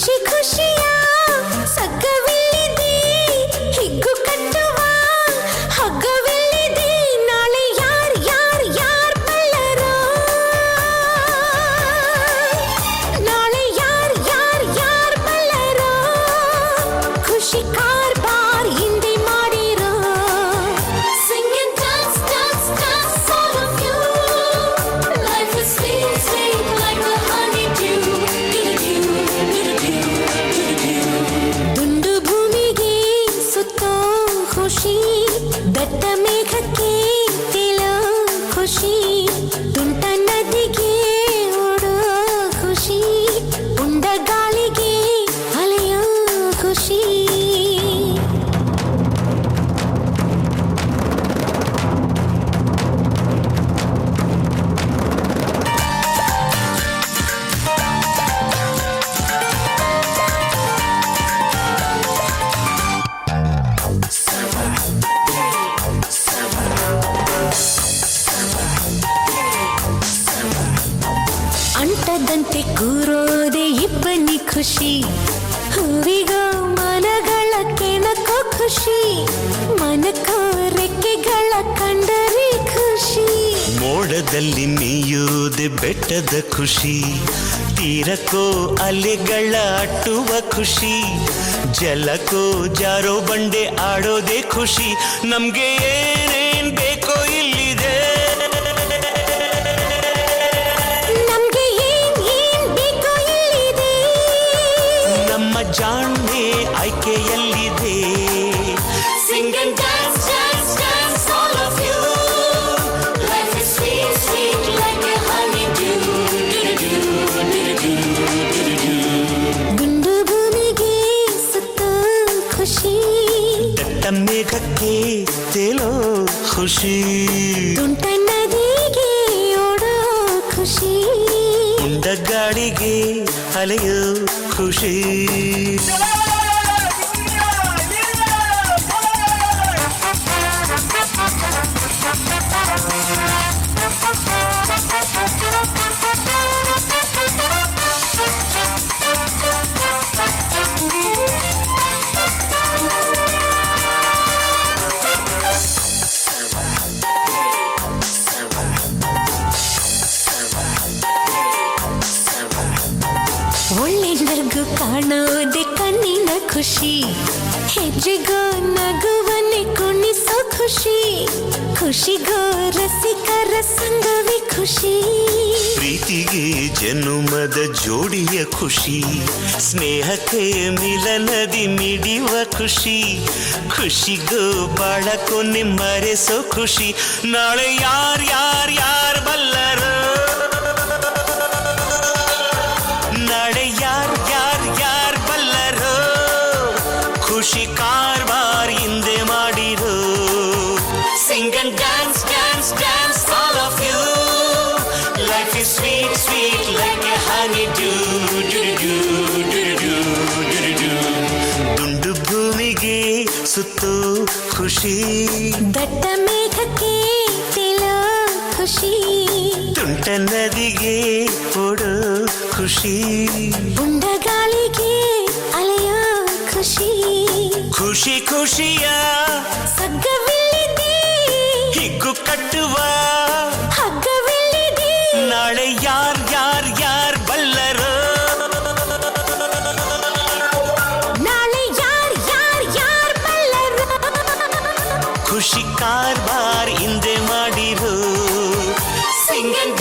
ಖುಷಿ ಖುಷಿಯ ಸಗ್ಗವಿಲ್ಲಿದೆ ಹಿಗ್ಗು ಕಟ್ಟುವ ಹಗ್ಗವಿಲ್ಲಿದೆ ನಾಳೆ ಯಾರ್ ಬಲ್ಲರೋ ನಾಳೆ ಯಾರ್ ಬಲ್ಲರೋ ಖುಷಿ ಕಾರ್ಬಾರ್ ಹಿಂದೆ ಮಾಡಿರೋ Sing and dance, dance, dance, all of you. Life is sweet, sweet like a honeydew. ದುಂಡು ಭೂಮಿಗೆ ಸುತ್ತೋ ಖುಷಿ ದಟ್ಟ ಮೇಘಕ್ಕೆ ತೇಲೋ ಖುಷಿ ತುಂಟ ನದಿಗೆ ಓಡೋ ಖುಷಿ ಉಂಡ ಗಾಳಿಗೆ ಅಲೆಯೋ ಖುಷಿ ಅಂಟದಂತೆ ಕೂರೋದೆ ಇಬ್ಬನಿ ಖುಷಿ ಹೂವಿಗೋ ಮನಗಳ ಕೆಣಕೋ ಖುಷಿ ಮನಕೋ ರೆಕ್ಕೆಗಳ ಕಂಡರೆ ಖುಷಿ ಮೋಡದಲ್ಲಿ ನೀಯೋದೆ ಬೆಟ್ಟದ ಖುಷಿ ತೀರಕ್ಕೋ ಅಲೆಗಳ ಅಟ್ಟುವ ಖುಷಿ ಜಲಕ್ಕೋ ಜಾರೋ ಬಂಡೆ ಆಡೋದೆ ಖುಷಿ ನಮ್ಗೆ ಏನೇನ್ ಬೇಕೋ ಇಲ್ಲಿದೆ ನಮ್ಗೆ ಏನ್ ಬೇಕೋ ಇಲ್ಲಿದೆ ನಮ್ಮ ಜಾಣ್ಮೆ ಆಯ್ಕೆಯಲ್ಲಿದೆ Sing and dance, dance, dance, all of you. Life is sweet, sweet like a honeydew. ಗುಂಡು ಭೂಮಿಗೆ ಸುತ್ತೋ ಖುಷಿ ದಟ್ಟ ಮೇಘಕ್ಕೆ ತೇಲೋ ಖುಷಿ ತುಂಟ ನದಿಗೆ ಓಡೋ ಖುಷಿ ಉಂಡ ಗಾಳಿಗೆ ಅಲೆಯೋ ಖುಷಿ ಒಳ್ಳೆಂದರ್ಗೂ ಕಾಣೋದೆ ಕಣ್ಣಿನ ಖುಷಿ ಹೆಜ್ಜೆಗೋ ನಗುವನ್ನೇ ಕುಣಿಸೋ ಖುಷಿ ಖುಷಿಗೋ ರಸಿಕರ ಸಂಗವೇ ಖುಷಿ ಪ್ರೀತಿಗೆ ಜನುಮದ ಜೋಡಿಯ ಖುಷಿ ಸ್ನೇಹಕ್ಕೆ ಮಿಲನದಿ ಮಿಡಿಯುವ ಖುಷಿ ಖುಷಿಗೋ ಬಾಳ ಕೊನೆ ಮರೆಸೋ ಖುಷಿ ನಾಳೆ ಯಾರ್ ಬಲ್ಲರೋ ನಾಳೆ ಯಾರ್ ಬಲ್ಲರೋ ಖುಷಿ ಕಾರ್ಬಾರ್ ಹಿಂದೆ ಮಾಡಿರೋ Sing and dance, dance, dance, all of you. Life is sweet, sweet like a honeydew. ದುಂಡು ಭೂಮಿಗೆ ಸುತ್ತೋ ಖುಷಿ ದಟ್ಟ ಮೇಘಕ್ಕೆ ತೇಲೋ ಖುಷಿ ತುಂಟ ನದಿಗೆ ಓಡೋ ಖುಷಿ ಉಂಡ ಗಾಳಿಗೆ ಅಲೆಯೋ ಖುಷಿ ಖುಷಿ ಖುಷಿಯ ಸಗ್ಗವಿಲ್ಲಿದೆ ಹಿಗ್ಗು ಕಟ್ಟುವ ಹಗ್ಗವಿಲ್ಲಿದೆ ನಾಳೆ ಯಾರ್ ಬಲ್ಲರೋ ನಾಳೆ ಯಾರ್ ಬಲ್ಲರೋ ಖುಷಿ ಕಾರ್ಬಾರ್ ಹಿಂದೆ ಮಾಡಿರೋ Sing and